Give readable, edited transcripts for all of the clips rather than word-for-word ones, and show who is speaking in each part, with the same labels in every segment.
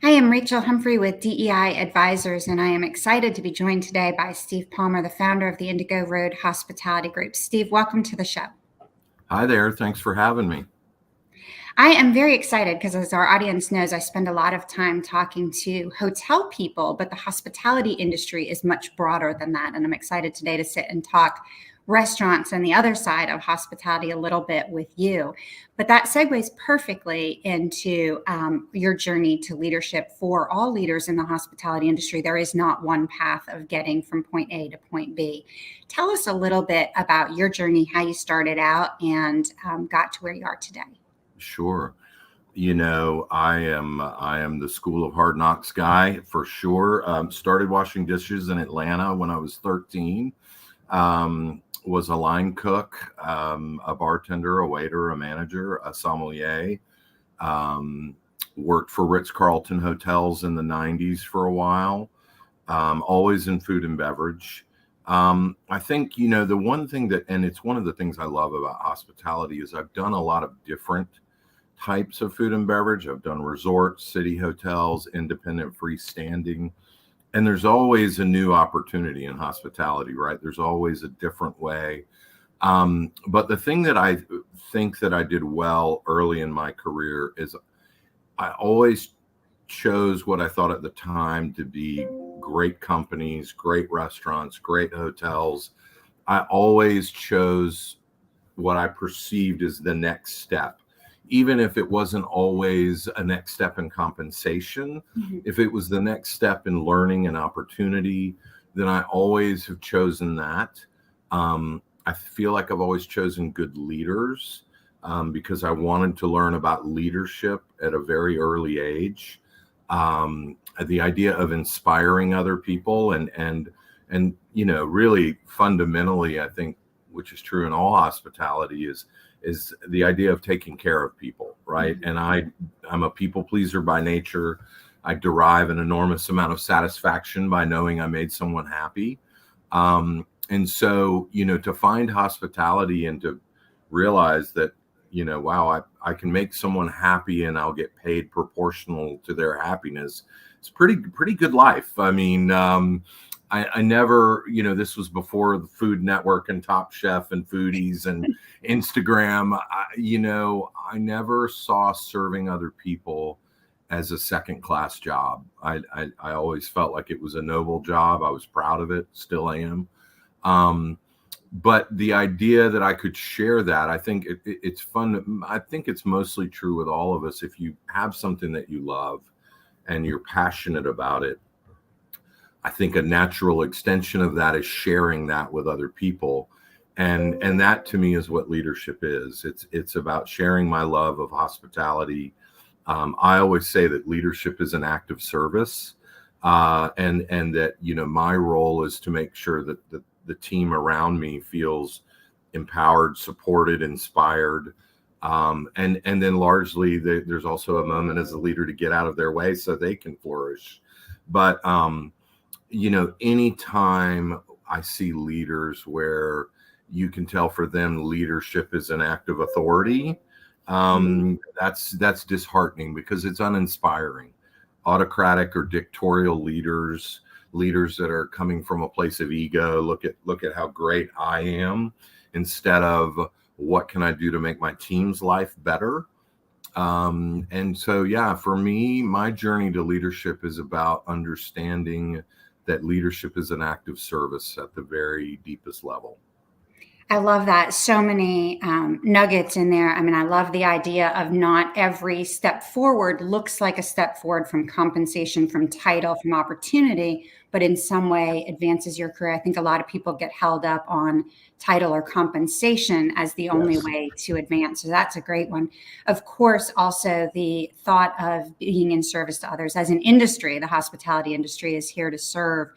Speaker 1: I am Rachel Humphrey with DEI Advisors, and I am excited to be joined today by Steve Palmer, the founder of the Indigo Road Hospitality Group. Steve, welcome to the show.
Speaker 2: Hi there. Thanks for having me.
Speaker 1: I am very excited because, as our audience knows, I spend a lot of time talking to hotel people, but the hospitality industry is much broader than that. And I'm excited today to sit and talk restaurants and the other side of hospitality a little bit with you. But that segues perfectly into your journey to leadership. For all leaders in the hospitality industry, there is not one path of getting from point A to point B. Tell us a little bit about your journey, how you started out and got to where you are today.
Speaker 2: Sure. I am the School of Hard Knocks guy for sure. Started washing dishes in Atlanta when I was 13. Was a line cook, a bartender, a waiter, a manager, a sommelier. Worked for Ritz-Carlton hotels in the 90s for a while. Always in food and beverage. I think, the one thing and it's one of the things I love about hospitality is I've done a lot of different types of food and beverage. I've done resorts, city hotels, independent, freestanding, and there's always a new opportunity in hospitality, right? There's always a different way. But the thing that I think that I did well early in my career is I always chose what I thought at the time to be great companies, great restaurants, great hotels. I always chose what I perceived as the next step, even if it wasn't always a next step in compensation.
Speaker 1: Mm-hmm.
Speaker 2: If it was the next step in learning and opportunity, then I always have chosen that. I feel like I've always chosen good leaders because I wanted to learn about leadership at a very early age. The idea of inspiring other people and really fundamentally, I think, which is true in all hospitality, is the idea of taking care of people, right?
Speaker 1: Mm-hmm.
Speaker 2: And I'm a people pleaser by nature. I derive an enormous amount of satisfaction by knowing I made someone happy. And so, to find hospitality and to realize that, wow, I can make someone happy and I'll get paid proportional to their happiness. It's pretty good life. I mean, I never, this was before the Food Network and Top Chef and Foodies and Instagram. I never saw serving other people as a second class job. I always felt like it was a noble job. I was proud of it, still am. But the idea that I could share that, I think it's fun. I think it's mostly true with all of us. If you have something that you love and you're passionate about it, I think a natural extension of that is sharing that with other people. And that to me is what leadership is. It's about sharing my love of hospitality. I always say that leadership is an act of service, and that, my role is to make sure that the team around me feels empowered, supported, inspired. And then largely there's also a moment as a leader to get out of their way so they can flourish. But, anytime I see leaders where you can tell for them leadership is an act of authority, that's disheartening because it's uninspiring. Autocratic or dictatorial leaders that are coming from a place of ego, look at how great I am, instead of what can I do to make my team's life better. And so, for me, my journey to leadership is about understanding that leadership is an act of service at the very deepest level.
Speaker 1: I love that. So many nuggets in there. I mean, I love the idea of not every step forward looks like a step forward from compensation, from title, from opportunity, but in some way advances your career. I think a lot of people get held up on title or compensation as the only way to advance. So that's a great one. Of course, also the thought of being in service to others. As an industry, the hospitality industry is here to serve.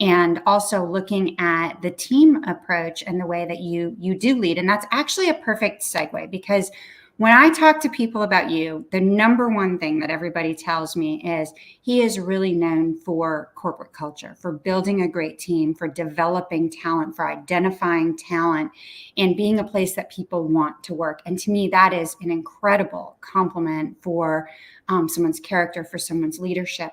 Speaker 1: And also looking at the team approach and the way that you do lead. And that's actually a perfect segue, because When I talk to people about you, the number one thing that everybody tells me is he is really known for corporate culture, for building a great team, for developing talent, for identifying talent, and being a place that people want to work. And to me, that is an incredible compliment for someone's character, for someone's leadership.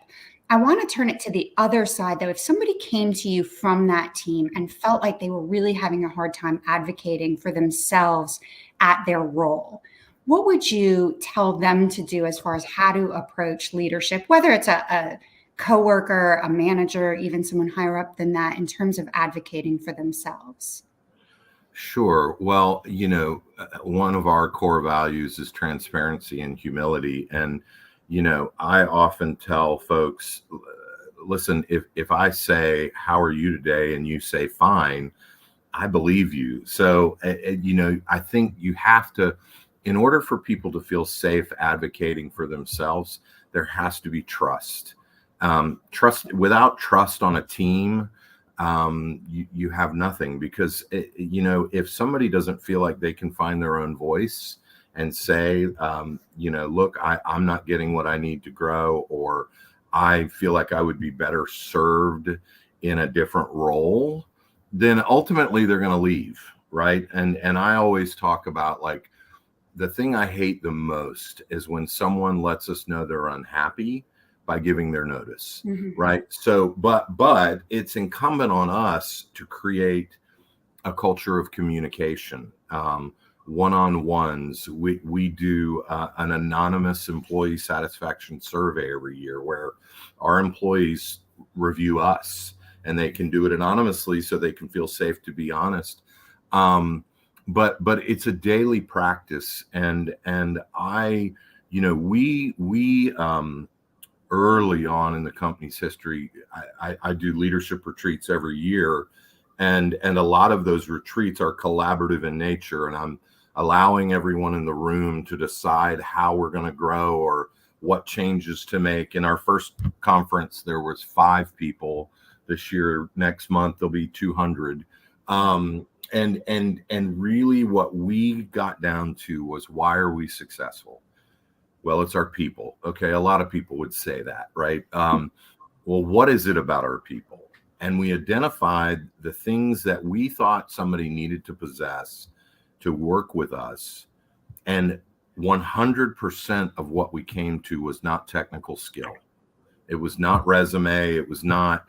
Speaker 1: I want to turn it to the other side, though. If somebody came to you from that team and felt like they were really having a hard time advocating for themselves at their role, what would you tell them to do as far as how to approach leadership, whether it's a coworker, a manager, even someone higher up than that, in terms of advocating for themselves?
Speaker 2: Sure. Well, one of our core values is transparency and humility. And, I often tell folks, listen, if I say, how are you today? And you say, fine, I believe you. So, I think you have to, in order for people to feel safe advocating for themselves, there has to be trust. Trust, without trust on a team, you have nothing, because if somebody doesn't feel like they can find their own voice and say, look, I'm not getting what I need to grow, or I feel like I would be better served in a different role, then ultimately they're going to leave, right? And I always talk about, like, the thing I hate the most is when someone lets us know they're unhappy by giving their notice, right? So, but it's incumbent on us to create a culture of communication, one-on-ones. We do an anonymous employee satisfaction survey every year where our employees review us, and they can do it anonymously so they can feel safe to be honest. But it's a daily practice, and I, we early on in the company's history, I do leadership retreats every year, and a lot of those retreats are collaborative in nature, and I'm allowing everyone in the room to decide how we're going to grow or what changes to make. In our first conference, there was 5 people. This year, next month, there'll be 200. And really what we got down to was, why are we successful? Well, it's our people. Okay. A lot of people would say that, right? Well, what is it about our people? And we identified the things that we thought somebody needed to possess to work with us. And 100% of what we came to was not technical skill. It was not resume. It was not,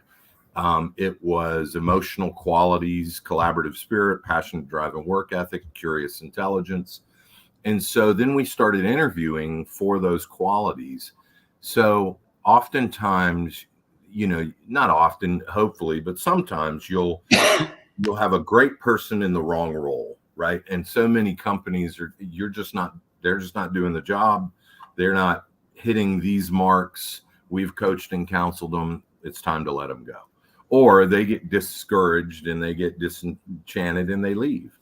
Speaker 2: it was emotional qualities, collaborative spirit, passionate drive and work ethic, curious intelligence. And so then we started interviewing for those qualities. So oftentimes, not often, hopefully, but sometimes you'll have a great person in the wrong role, right? And so many companies they're just not doing the job. They're not hitting these marks. We've coached and counseled them. It's time to let them go. Or they get discouraged and they get disenchanted and they leave.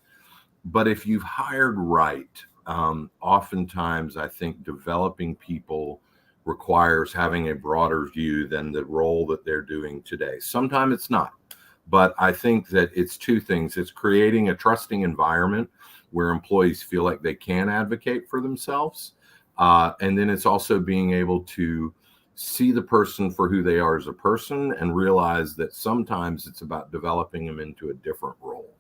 Speaker 2: But if you've hired right, oftentimes I think developing people requires having a broader view than the role that they're doing today. Sometimes it's not, but I think that it's 2 things. It's creating a trusting environment where employees feel like they can advocate for themselves. And then it's also being able to see the person for who they are as a person and realize that sometimes it's about developing them into a different role.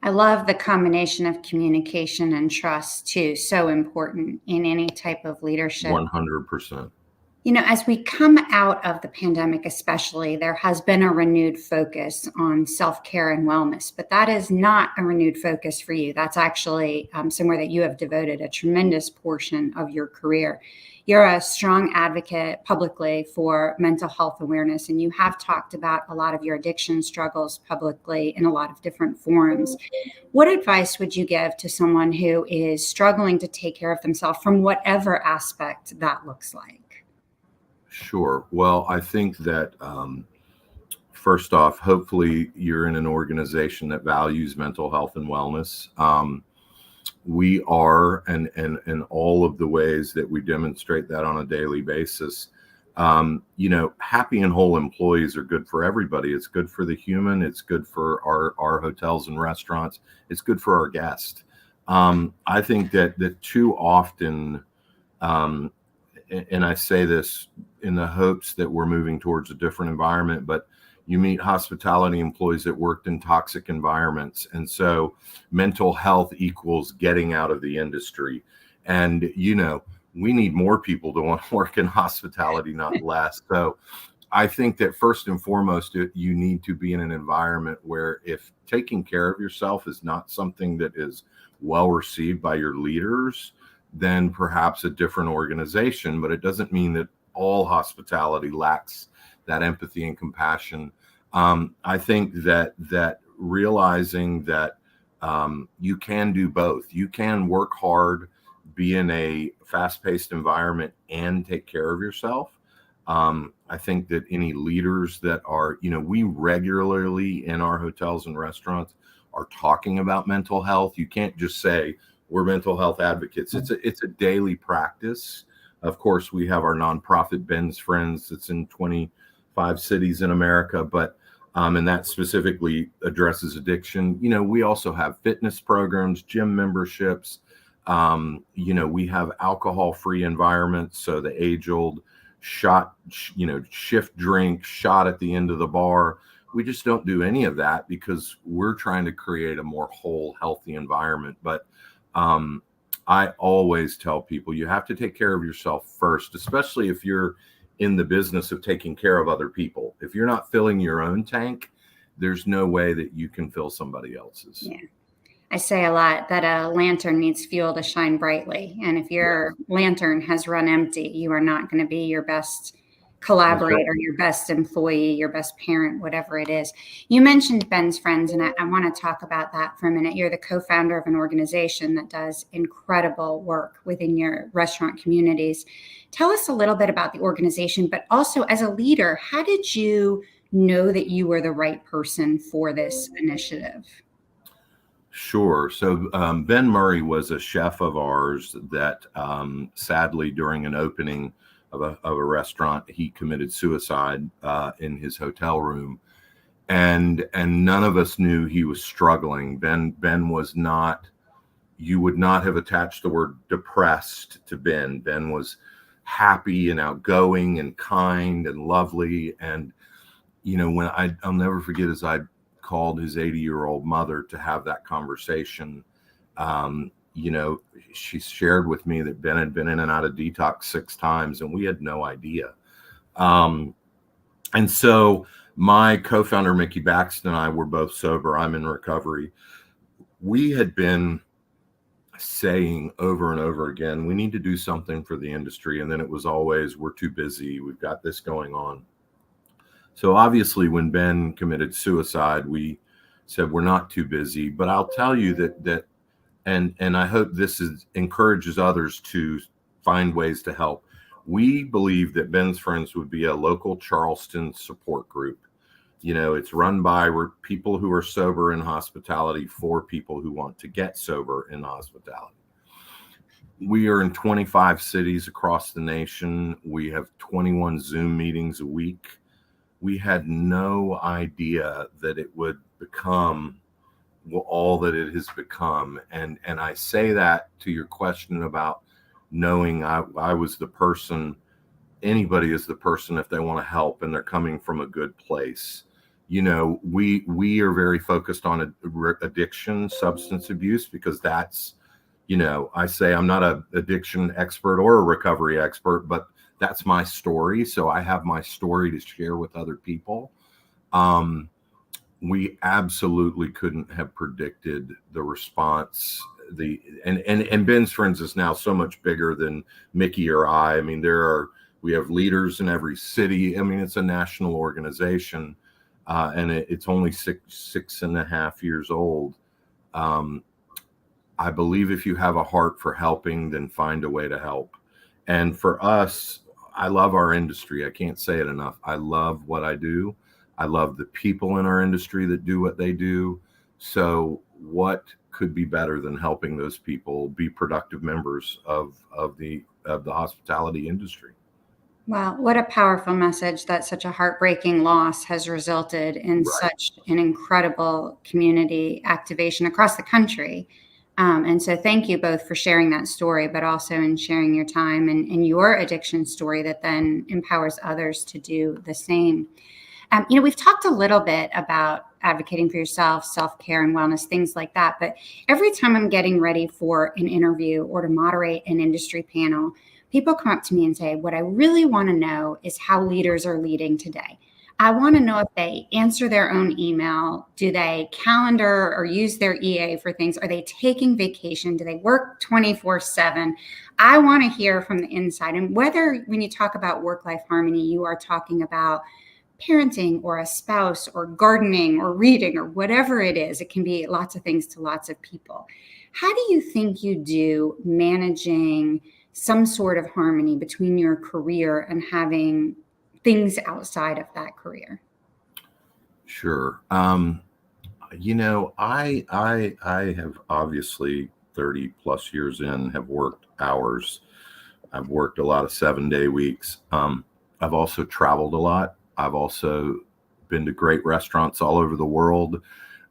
Speaker 1: I love the combination of communication and trust too. So important in any type of leadership.
Speaker 2: 100%.
Speaker 1: As we come out of the pandemic, especially, there has been a renewed focus on self-care and wellness, but that is not a renewed focus for you. That's actually somewhere that you have devoted a tremendous portion of your career. You're a strong advocate publicly for mental health awareness, and you have talked about a lot of your addiction struggles publicly in a lot of different forums. What advice would you give to someone who is struggling to take care of themselves from whatever aspect that looks like?
Speaker 2: Sure. Well, I think that first off, hopefully you're in an organization that values mental health and wellness. We are, and in all of the ways that we demonstrate that on a daily basis. Happy and whole employees are good for everybody. It's good for the human. It's good for our hotels and restaurants. It's good for our guests. I think that too often, um, and I say this in the hopes that we're moving towards a different environment, but you meet hospitality employees that worked in toxic environments. And so mental health equals getting out of the industry. And, we need more people to want to work in hospitality, not less. So I think that first and foremost, you need to be in an environment where if taking care of yourself is not something that is well received by your leaders, then perhaps a different organization. But it doesn't mean that all hospitality lacks that empathy and compassion. I think that realizing that you can do both. You can work hard, be in a fast-paced environment, and take care of yourself. I think that any leaders that are, we regularly in our hotels and restaurants are talking about mental health. You can't just say we're mental health advocates. It's a daily practice. Of course, we have our nonprofit Ben's Friends that's in 25 cities in America, but and that specifically addresses addiction. We also have fitness programs, gym memberships. We have alcohol-free environments, so the age-old shot, shift drink, shot at the end of the bar. We just don't do any of that because we're trying to create a more whole, healthy environment. But I always tell people you have to take care of yourself first, especially if you're in the business of taking care of other people. If you're not filling your own tank, there's no way that you can fill somebody else's.
Speaker 1: Yeah. I say a lot that a lantern needs fuel to shine brightly. And if your lantern has run empty, you are not going to be your best collaborator, your best employee, your best parent, whatever it is. You mentioned Ben's Friends, and I want to talk about that for a minute. You're the co-founder of an organization that does incredible work within your restaurant communities. Tell us a little bit about the organization, but also as a leader, how did you know that you were the right person for this initiative?
Speaker 2: Sure. So Ben Murray was a chef of ours that sadly, during an opening of a restaurant, he committed suicide in his hotel room, and none of us knew he was struggling. Ben was not. You would not have attached the word depressed to Ben. Ben was happy and outgoing and kind and lovely. And when I'll never forget, as I called his 80-year-old mother to have that conversation. She shared with me that Ben had been in and out of detox 6 times, and we had no idea. And so my co-founder, Mickey Baxton, and I were both sober. I'm in recovery. We had been saying over and over again, we need to do something for the industry. And then it was always, we're too busy. We've got this going on. So obviously, when Ben committed suicide, we said we're not too busy. But I'll tell you that and I hope this encourages others to find ways to help. We believe that Ben's Friends would be a local Charleston support group. It's run by people who are sober in hospitality for people who want to get sober in hospitality. We are in 25 cities across the nation. We have 21 Zoom meetings a week. We had no idea that it would become all that it has become. And I say that to your question about knowing I was the person. Anybody is the person if they want to help and they're coming from a good place. We are very focused on addiction, substance abuse, because that's, I say I'm not an addiction expert or a recovery expert, but that's my story. So I have my story to share with other people. We absolutely couldn't have predicted the response. And Ben's Friends is now so much bigger than Mickey or I. I mean, we have leaders in every city. I mean, it's a national organization, and it's only 6.5 years old. I believe if you have a heart for helping, then find a way to help. And for us, I love our industry. I can't say it enough. I love what I do. I love the people in our industry that do what they do. So what could be better than helping those people be productive members of the hospitality industry?
Speaker 1: Wow, what a powerful message that such a heartbreaking loss has resulted in such an incredible community activation across the country. And so thank you both for sharing that story, but also in sharing your time and your addiction story that then empowers others to do the same. We've talked a little bit about advocating for yourself, self-care and wellness, things like that. But every time I'm getting ready for an interview or to moderate an industry panel, people come up to me and say, what I really want to know is how leaders are leading today. I want to know if they answer their own email. Do they calendar or use their EA for things? Are they taking vacation? Do they work 24/7? I want to hear from the inside. And whether when you talk about work-life harmony, you are talking about parenting or a spouse or gardening or reading or whatever it is, it can be lots of things to lots of people. How do you think you do managing some sort of harmony between your career and having things outside of that career?
Speaker 2: Sure. I have obviously 30 plus years in, have worked hours. I've worked a lot of 7-day weeks. I've also traveled a lot. I've also been to great restaurants all over the world.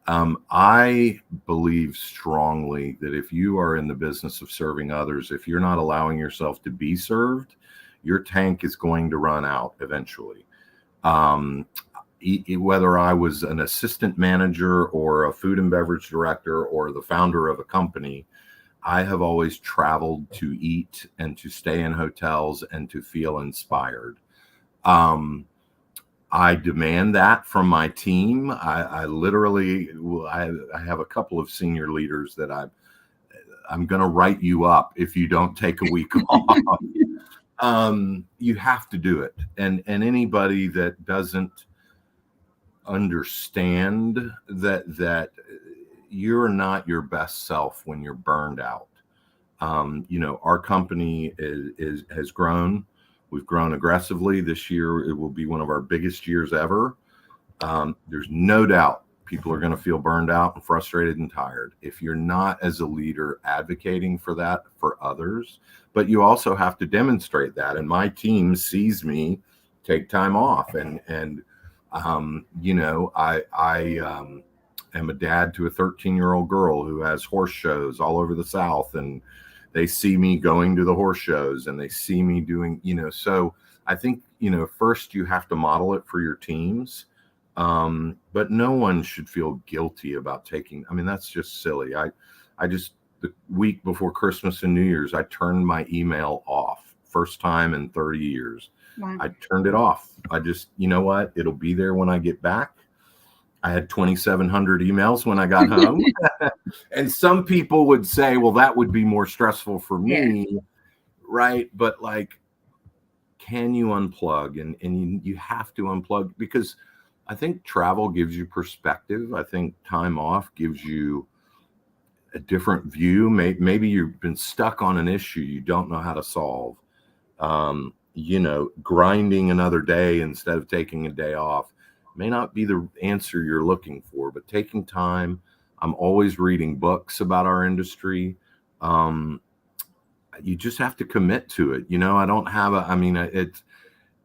Speaker 2: I believe strongly that if you are in the business of serving others, if you're not allowing yourself to be served, your tank is going to run out eventually. Whether I was an assistant manager or a food and beverage director or the founder of a company, I have always traveled to eat and to stay in hotels and to feel inspired. I demand that from my team. I literally, I have a couple of senior leaders that I'm going to write you up if you don't take a week off. You have to do it. And anybody that doesn't understand that you're not your best self when you're burned out. Our company has grown. We've grown aggressively. This year, it will be one of our biggest years ever. There's no doubt people are going to feel burned out and frustrated and tired. If you're not, as a leader, advocating for that for others, but you also have to demonstrate that. And my team sees me take time off. I am a dad to a 13-year-old girl who has horse shows all over the South, and they see me going to the horse shows and they see me doing, so I think, first you have to model it for your teams. But no one should feel guilty about that's just silly. The week before Christmas and New Year's, I turned my email off. First time in 30 years. Wow. I turned it off. I just, what? It'll be there when I get back. I had 2,700 emails when I got home. And some people would say, well, that would be more stressful for me. Yeah. Right. But can you unplug? And you have to unplug, because I think travel gives you perspective. I think time off gives you a different view. Maybe you've been stuck on an issue you don't know how to solve. Grinding another day instead of taking a day off may not be the answer you're looking for, but taking time. I'm always reading books about our industry. You just have to commit to it. I don't have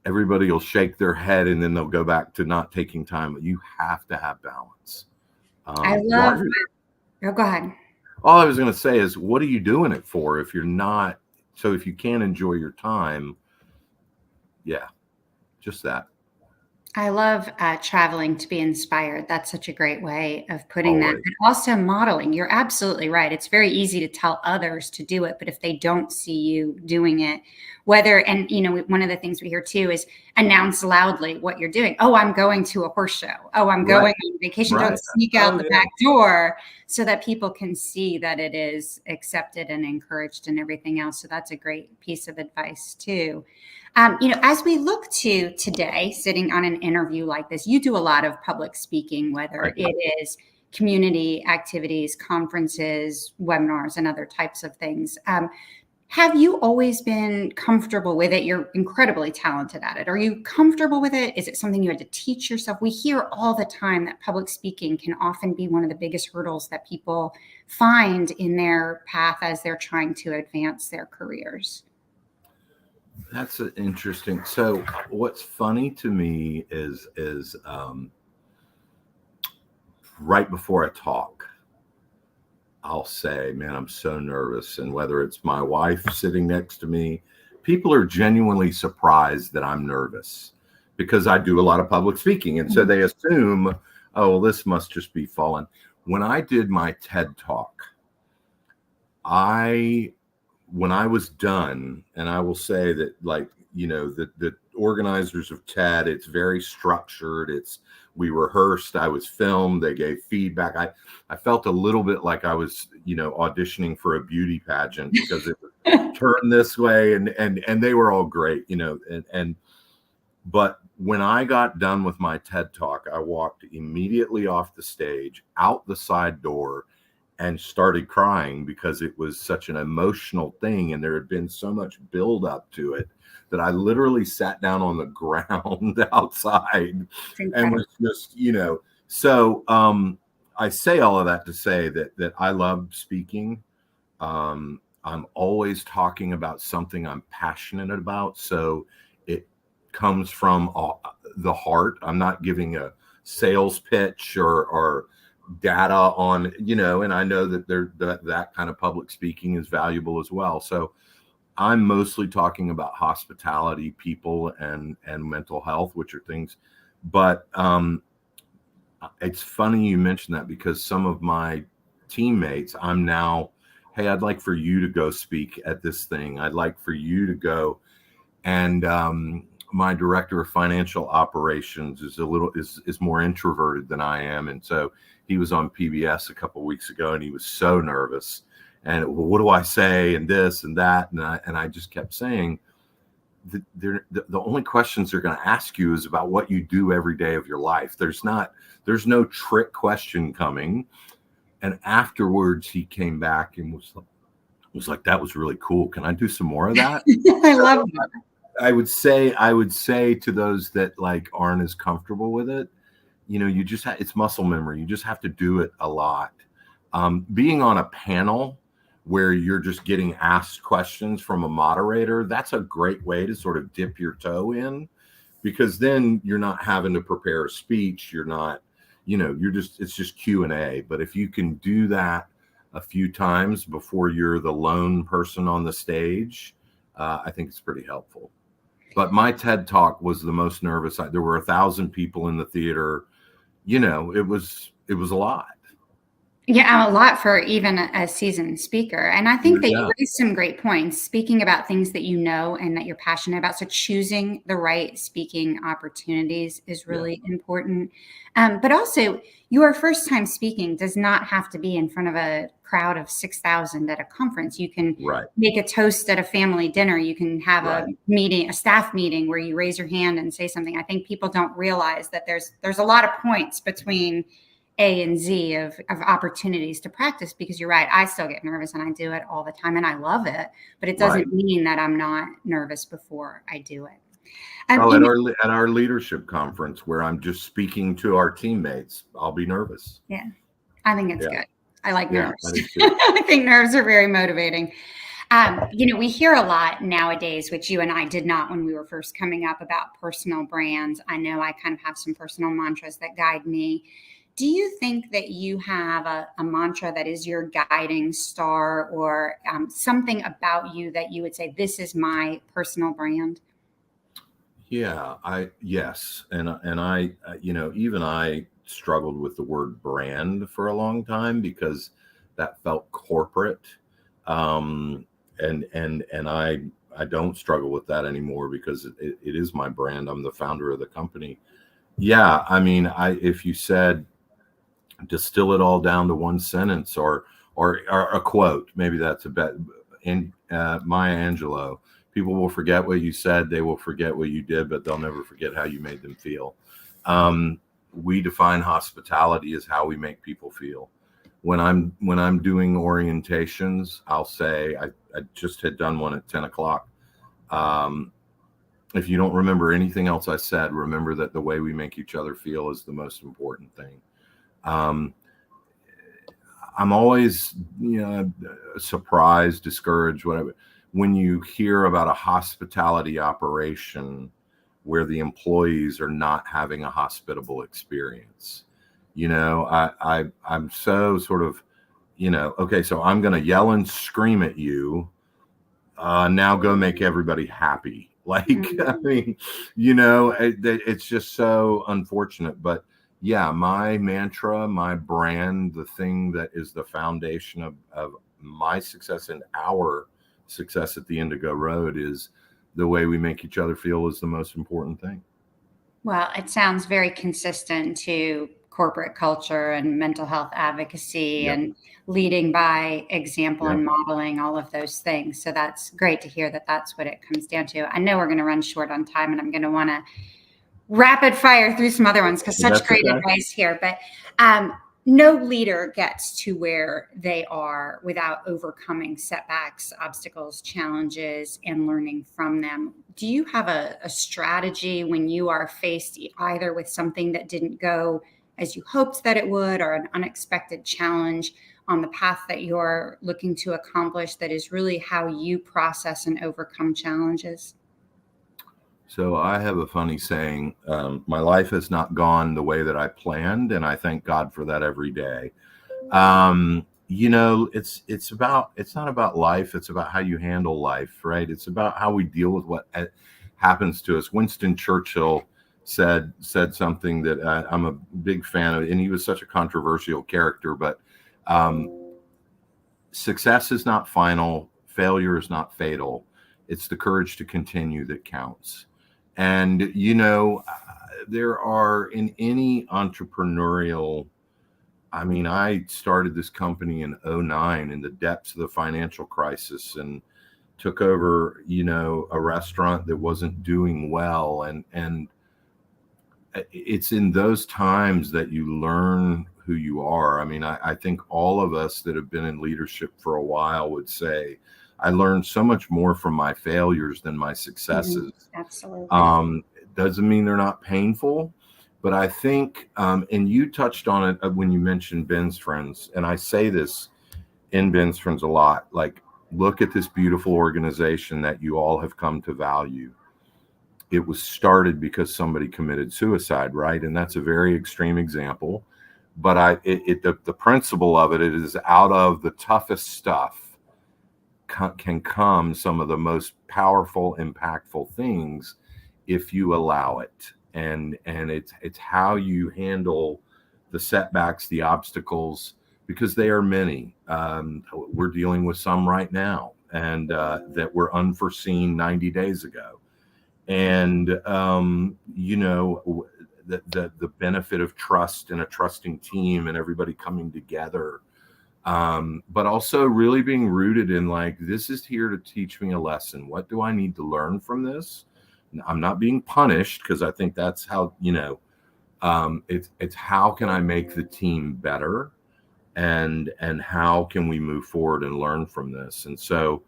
Speaker 2: everybody will shake their head and then they'll go back to not taking time. You have to have balance.
Speaker 1: I love it. Oh, go ahead.
Speaker 2: All I was going to say is, what are you doing it for if you're not? So if you can't enjoy your time, yeah, just that.
Speaker 1: I love traveling to be inspired. That's such a great way of putting that. But also modeling. You're absolutely right. It's very easy to tell others to do it, but if they don't see you doing it, one of the things we hear too is announce loudly what you're doing. Oh, I'm going to a horse show. Oh, I'm going on vacation. Don't sneak out the back door, so that people can see that it is accepted and encouraged and everything else. So that's a great piece of advice too. As we look to today, sitting on an interview like this, you do a lot of public speaking, whether it is community activities, conferences, webinars, and other types of things. Have you always been comfortable with it? You're incredibly talented at it. Are you comfortable with it? Is it something you had to teach yourself? We hear all the time that public speaking can often be one of the biggest hurdles that people find in their path as they're trying to advance their careers.
Speaker 2: That's interesting. So what's funny to me is right before I talk, I'll say, man, I'm so nervous. And whether it's my wife sitting next to me, people are genuinely surprised that I'm nervous because I do a lot of public speaking. And so they assume, oh, well, this must just be fallen. When I did my TED talk, when I was done, and I will say that, like, the organizers of TED, it's very structured. We rehearsed, I was filmed, they gave feedback. I felt a little bit like I was, auditioning for a beauty pageant because it was turned this way, and they were all great, but when I got done with my TED talk, I walked immediately off the stage, out the side door, and started crying because it was such an emotional thing. And there had been so much buildup to it that I literally sat down on the ground outside and was just, so I say all of that to say that I love speaking. I'm always talking about something I'm passionate about. So it comes from the heart. I'm not giving a sales pitch or data on, and I know that that kind of public speaking is valuable as well. So I'm mostly talking about hospitality, people, and mental health, which are things. But it's funny you mentioned that because some of my teammates, I'm now, hey, I'd like for you to go speak at this thing. I'd like for you to go. And my director of financial operations is more introverted than I am, and so he was on PBS a couple of weeks ago, and he was so nervous. And well, what do I say, and this and that, and I just kept saying, the only questions they're going to ask you is about what you do every day of your life. There's no trick question coming. And afterwards, he came back and was like, that was really cool. Can I do some more of that?
Speaker 1: I love that.
Speaker 2: I would say to those that like aren't as comfortable with it, you just it's muscle memory. You just have to do it a lot. Being on a panel where you're just getting asked questions from a moderator, that's a great way to sort of dip your toe in, because then you're not having to prepare a speech. You're not, it's just Q&A. But if you can do that a few times before you're the lone person on the stage, I think it's pretty helpful. But my TED talk was the most nervous. There were 1,000 people in the theater. It was a lot.
Speaker 1: Yeah, a lot for even a seasoned speaker. And I think that
Speaker 2: Yeah.
Speaker 1: you raised some great points, speaking about things that you know and that you're passionate about. So choosing the right speaking opportunities is really important. But also, your first time speaking does not have to be in front of a crowd of 6,000 at a conference. You can make a toast at a family dinner. You can have a meeting, a staff meeting where you raise your hand and say something. I think people don't realize that there's a lot of points between A and Z of opportunities to practice, because you're right. I still get nervous and I do it all the time and I love it, but it doesn't mean that I'm not nervous before I do it.
Speaker 2: At our leadership conference where I'm just speaking to our teammates, I'll be nervous.
Speaker 1: Yeah, I think it's good. I like nerves.
Speaker 2: Yeah,
Speaker 1: I think nerves are very motivating. We hear a lot nowadays, which you and I did not when we were first coming up, about personal brands. I know I kind of have some personal mantras that guide me. Do you think that you have a mantra that is your guiding star, or something about you that you would say, this is my personal brand?
Speaker 2: Yeah, yes. And I, even I struggled with the word brand for a long time because that felt corporate. And I don't struggle with that anymore because it is my brand. I'm the founder of the company. Yeah. I mean, if you said, distill it all down to one sentence or a quote, maybe that's a bet. In Maya Angelou, people will forget what you said, they will forget what you did, but they'll never forget how you made them feel. We define hospitality as how we make people feel. When I'm doing orientations, I'll say, I just had done one at 10 o'clock. If you don't remember anything else I said, remember that the way we make each other feel is the most important thing. I'm always, surprised, discouraged, whatever, when you hear about a hospitality operation where the employees are not having a hospitable experience. I'm so sort of okay, so I'm going to yell and scream at you. Now go make everybody happy. Like, I mean, it's just so unfortunate. But yeah, my mantra, my brand, the thing that is the foundation of my success and our success at the Indigo Road is the way we make each other feel is the most important thing.
Speaker 1: Well, it sounds very consistent to corporate culture and mental health advocacy
Speaker 2: Yep.
Speaker 1: and leading by example
Speaker 2: Yep.
Speaker 1: and modeling all of those things. So that's great to hear that that's what it comes down to. I know we're going to run short on time, and I'm going to want to rapid fire through some other ones because such
Speaker 2: That's
Speaker 1: great
Speaker 2: okay.
Speaker 1: advice here. But no leader gets to where they are without overcoming setbacks, obstacles, challenges, and learning from them. Do you have a strategy when you are faced either with something that didn't go as you hoped that it would, or an unexpected challenge on the path that you're looking to accomplish, that is really how you process and overcome challenges?
Speaker 2: So I have a funny saying, my life has not gone the way that I planned, and I thank God for that every day. It's not about life, it's about how you handle life, right? It's about how we deal with what happens to us. Winston Churchill said something that I'm a big fan of, and he was such a controversial character, but success is not final, failure is not fatal. It's the courage to continue that counts. And, there are in any entrepreneurial, I mean, I started this company in '09 in the depths of the financial crisis and took over, a restaurant that wasn't doing well. And it's in those times that you learn who you are. I mean, I think all of us that have been in leadership for a while would say, I learned so much more from my failures than my successes.
Speaker 1: Absolutely.
Speaker 2: Doesn't mean they're not painful, but I think, and you touched on it when you mentioned Ben's Friends, and I say this in Ben's Friends a lot, like, look at this beautiful organization that you all have come to value. It was started because somebody committed suicide, right? And that's a very extreme example, but the principle of it is out of the toughest stuff can come some of the most powerful, impactful things if you allow it. And it's how you handle the setbacks, the obstacles, because they are many. We're dealing with some right now, and that were unforeseen 90 days ago. And the benefit of trust and a trusting team and everybody coming together, but also really being rooted in, like, this is here to teach me a lesson. What do I need to learn from this? I'm not being punished, because I think that's how, it's how can I make the team better, and how can we move forward and learn from this? And so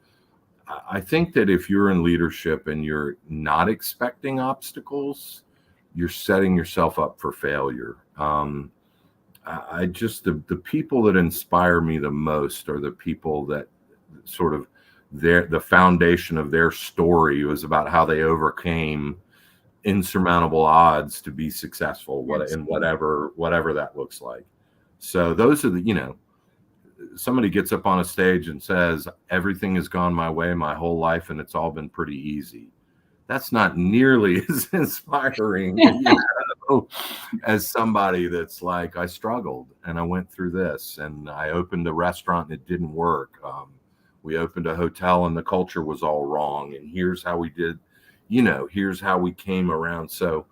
Speaker 2: I think that if you're in leadership and you're not expecting obstacles, you're setting yourself up for failure. I just, the people that inspire me the most are the people that sort of the foundation of their story was about how they overcame insurmountable odds to be successful, in whatever that looks like. So those are somebody gets up on a stage and says, everything has gone my way my whole life and it's all been pretty easy. That's not nearly as inspiring, as somebody that's like, I struggled and I went through this, and I opened a restaurant and it didn't work. We opened a hotel and the culture was all wrong. And here's how we did, here's how we came around. So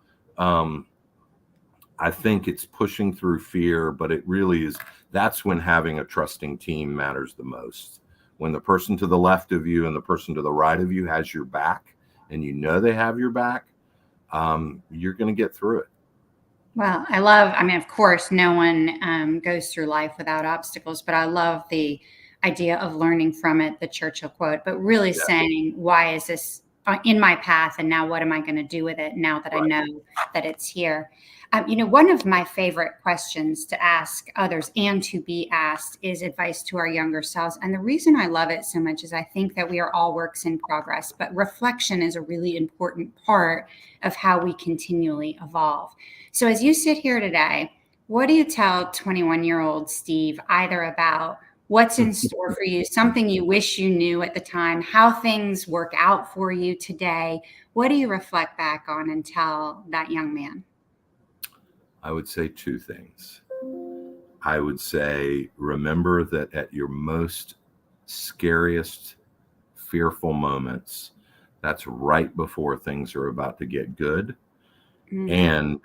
Speaker 2: I think it's pushing through fear, but it really is. That's when having a trusting team matters the most. When the person to the left of you and the person to the right of you has your back, and they have your back, you're going to get through it.
Speaker 1: Well, of course, no one goes through life without obstacles, but I love the idea of learning from it, the Churchill quote, but really saying, why is this in my path? And now what am I going to do with it now that I know that it's here? One of my favorite questions to ask others and to be asked is advice to our younger selves. And the reason I love it so much is I think that we are all works in progress, but reflection is a really important part of how we continually evolve. So as you sit here today, what do you tell 21-year-old Steve, either about What's in store for you? Something you wish you knew at the time, how things work out for you today. What do you reflect back on and tell that young man?
Speaker 2: I would say two things. I would say, remember that at your most scariest, fearful moments, that's right before things are about to get good.
Speaker 1: Mm.
Speaker 2: And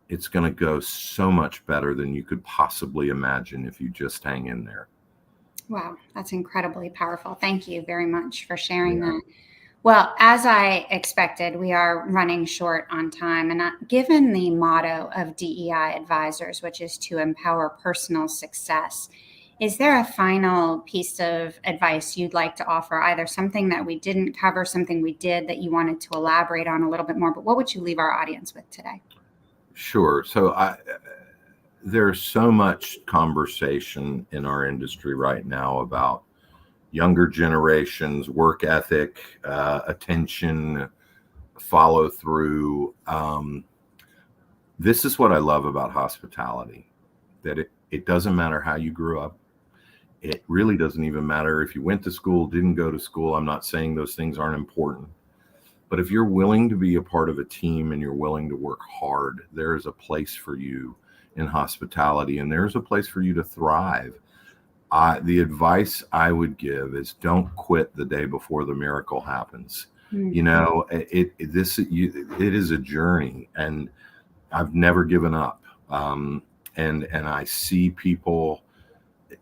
Speaker 2: it's going to go so much better than you could possibly imagine if you just hang in there.
Speaker 1: Wow, that's incredibly powerful. Thank you very much for sharing
Speaker 2: Yeah.
Speaker 1: that. Well, as I expected, we are running short on time. And given the motto of DEI advisors, which is to empower personal success, is there a final piece of advice you'd like to offer? Either something that we didn't cover, something we did that you wanted to elaborate on a little bit more, but what would you leave our audience with today?
Speaker 2: Sure. So there's so much conversation in our industry right now about younger generations, work ethic, attention, follow through. This is what I love about hospitality, that it doesn't matter how you grew up. It really doesn't even matter if you went to school, didn't go to school. I'm not saying those things aren't important. But if you're willing to be a part of a team and you're willing to work hard, there is a place for you in hospitality, and there's a place for you to thrive. The advice I would give is don't quit the day before the miracle happens.
Speaker 1: Mm-hmm.
Speaker 2: You know, it is a journey, and I've never given up. And I see people,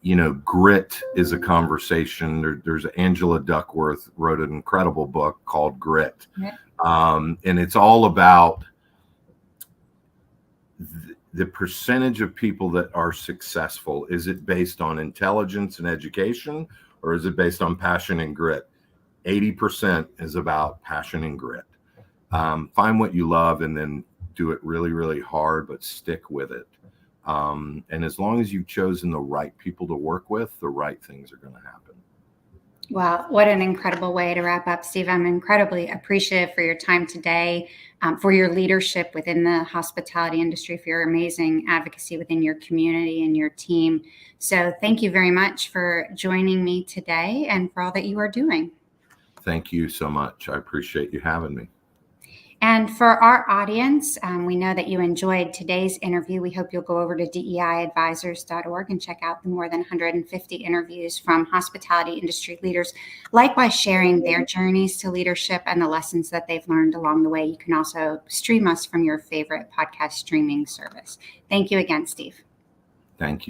Speaker 2: you know, grit is a conversation. There's Angela Duckworth wrote an incredible book called Grit.
Speaker 1: Yeah.
Speaker 2: And it's all about the percentage of people that are successful. Is it based on intelligence and education, or is it based on passion and grit? 80% is about passion and grit. Find what you love and then do it really, really hard, but stick with it. And as long as you've chosen the right people to work with, the right things are going to happen.
Speaker 1: Well, what an incredible way to wrap up, Steve. I'm incredibly appreciative for your time today, for your leadership within the hospitality industry, for your amazing advocacy within your community and your team. So thank you very much for joining me today and for all that you are doing.
Speaker 2: Thank you so much. I appreciate you having me.
Speaker 1: And for our audience, we know that you enjoyed today's interview. We hope you'll go over to DEIadvisors.org and check out the more than 150 interviews from hospitality industry leaders, likewise sharing their journeys to leadership and the lessons that they've learned along the way. You can also stream us from your favorite podcast streaming service. Thank you again, Steve.
Speaker 2: Thank you.